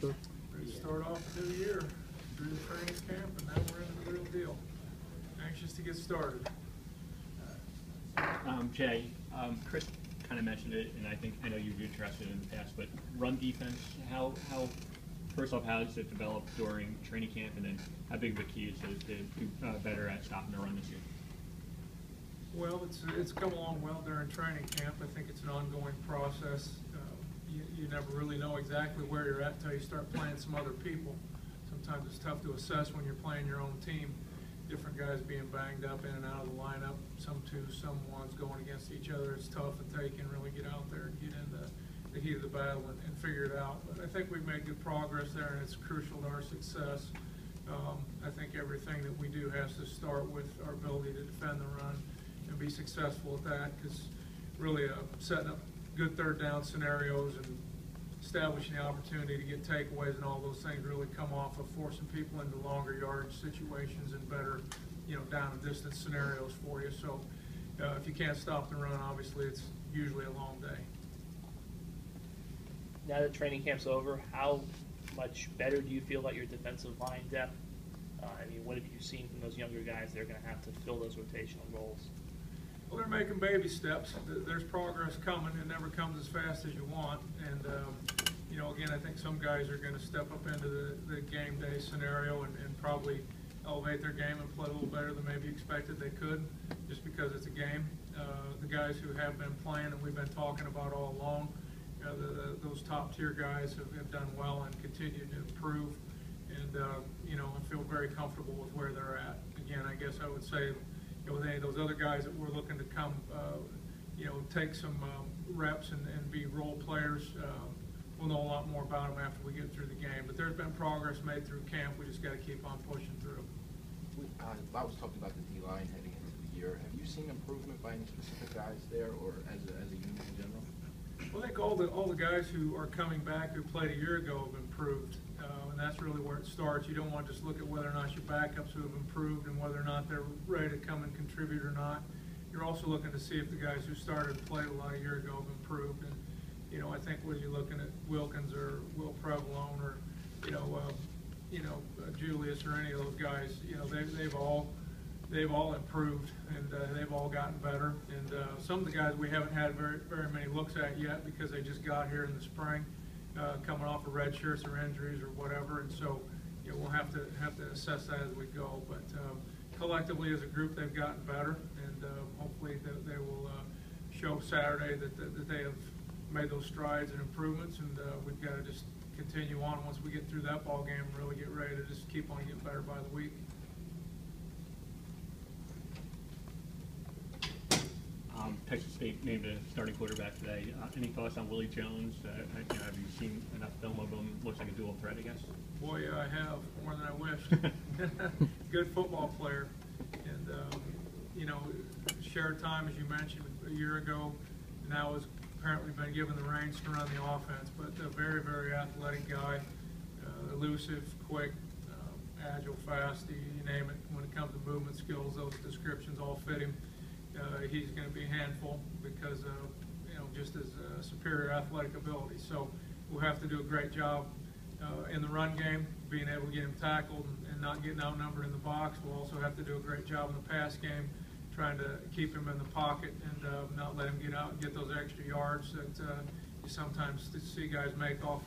Ready to start off the new year through the training camp, and now we're into the real deal. Anxious to get started. Jay, Chris kind of mentioned it, and I know you've addressed it in the past, but run defense, how first off, how does it develop during training camp, and then how big of a key is it to do better at stopping the run this year? Well, it's come along well during training camp. I think it's an ongoing process. You never really know exactly where you're at until you start playing some other people. Sometimes it's tough to assess when you're playing your own team. Different guys being banged up in and out of the lineup, some twos, some ones going against each other. It's tough until you can really get out there and get into the heat of the battle and figure it out. But I think we've made good progress there, and it's crucial to our success. I think everything that we do has to start with our ability to defend the run and be successful at that, because really setting up good third down scenarios and establishing the opportunity to get takeaways and all those things really come off of forcing people into longer yardage situations and better, down and distance scenarios for you. So if you can't stop the run, obviously it's usually a long day. Now that training camp's over, how much better do you feel about your defensive line depth? What have you seen from those younger guys that are going to have to fill those rotational roles? Well, they're making baby steps. There's progress coming. It never comes as fast as you want. And, again, I think some guys are going to step up into the game day scenario and probably elevate their game and play a little better than maybe expected they could, just because it's a game. The guys who have been playing and we've been talking about all along, those top-tier guys have done well and continue to improve. And, I feel very comfortable with where they're at. Again, I guess I would say, with any of those other guys that we're looking to come, take some reps and be role players, we'll know a lot more about them after we get through the game. But there's been progress made through camp. We just got to keep on pushing through. I was talking about the D-line heading into the year. Have you seen improvement by any specific guys there, or as a unit in general? Well, I think all the guys who are coming back who played a year ago have improved, and that's really where it starts. You don't want to just look at whether or not your backups who have improved and whether or not they're ready to come and contribute or not. You're also looking to see if the guys who started and played a lot a year ago have improved. And I think whether you're looking at Wilkins or Will Prevalone or Julius or any of those guys, they've all improved, and they've all gotten better. And some of the guys we haven't had very many looks at yet because they just got here in the spring, coming off of red shirts or injuries or whatever. And so we'll have to assess that as we go. But collectively as a group, they've gotten better, and hopefully they will show Saturday that they have made those strides and improvements. And we've got to just continue on once we get through that ball game and really get ready to just keep on getting better by the week. Texas State named a starting quarterback today. Any thoughts on Willie Jones? Have you seen enough film of him? Looks like a dual threat, I guess. Boy, yeah, I have, more than I wished. Good football player. And, shared time, as you mentioned, a year ago. Now has apparently been given the reins to run the offense. But a very, very athletic guy, elusive, quick, agile, fast, you name it. When it comes to movement skills, those descriptions all fit him. He's going to be a handful because of, just his superior athletic ability. So we'll have to do a great job in the run game, being able to get him tackled and not getting outnumbered in the box. We'll also have to do a great job in the pass game, trying to keep him in the pocket and not let him get out and get those extra yards that you sometimes see guys make off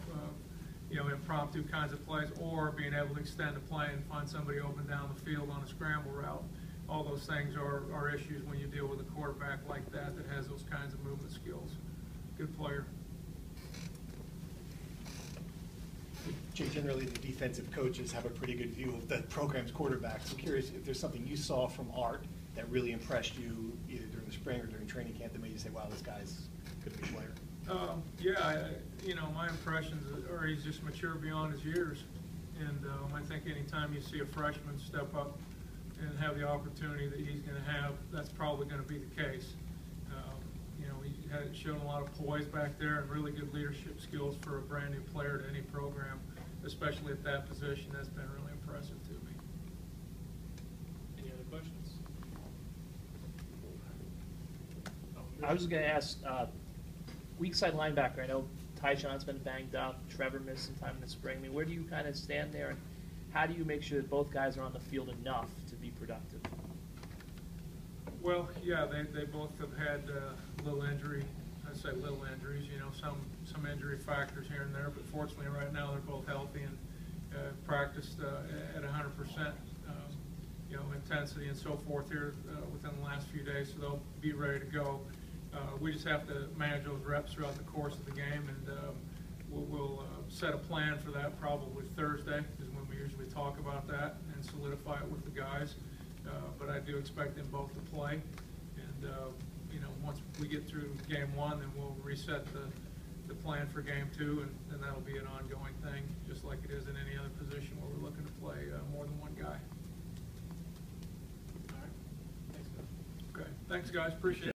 impromptu kinds of plays, or being able to extend a play and find somebody open down the field on a scramble route. All those things are issues when you deal with a quarterback like that has those kinds of movement skills. Good player. Jay, generally the defensive coaches have a pretty good view of the program's quarterback. So curious if there's something you saw from Art that really impressed you either during the spring or during training camp that made you say, wow, this guy's a good player. My impressions are he's just mature beyond his years. And I think anytime you see a freshman step up and have the opportunity that he's going to have, that's probably going to be the case. He had shown a lot of poise back there and really good leadership skills for a brand new player to any program, especially at that position. That's been really impressive to me. Any other questions? I was going to ask, weak side linebacker. I know Tyshawn's been banged up. Trevor missed some time in the spring. I mean, where do you kind of stand there, and how do you make sure that both guys are on the field enough to be productive? Well, yeah, they both have had little injury. I say little injuries, you know, some injury factors here and there, but fortunately right now they're both healthy and practiced at 100%, you know, intensity and so forth here within the last few days, so they'll be ready to go. We just have to manage those reps throughout the course of the game, and we'll set a plan for that probably Thursday is when we usually talk about that and solidify it with the guys. But I do expect them both to play, and you know, once we get through game one, then we'll reset the plan for game two, and then that'll be an ongoing thing, just like it is in any other position where we're looking to play more than one guy. All right. Thanks, guys. Okay. Thanks, guys. Appreciate it.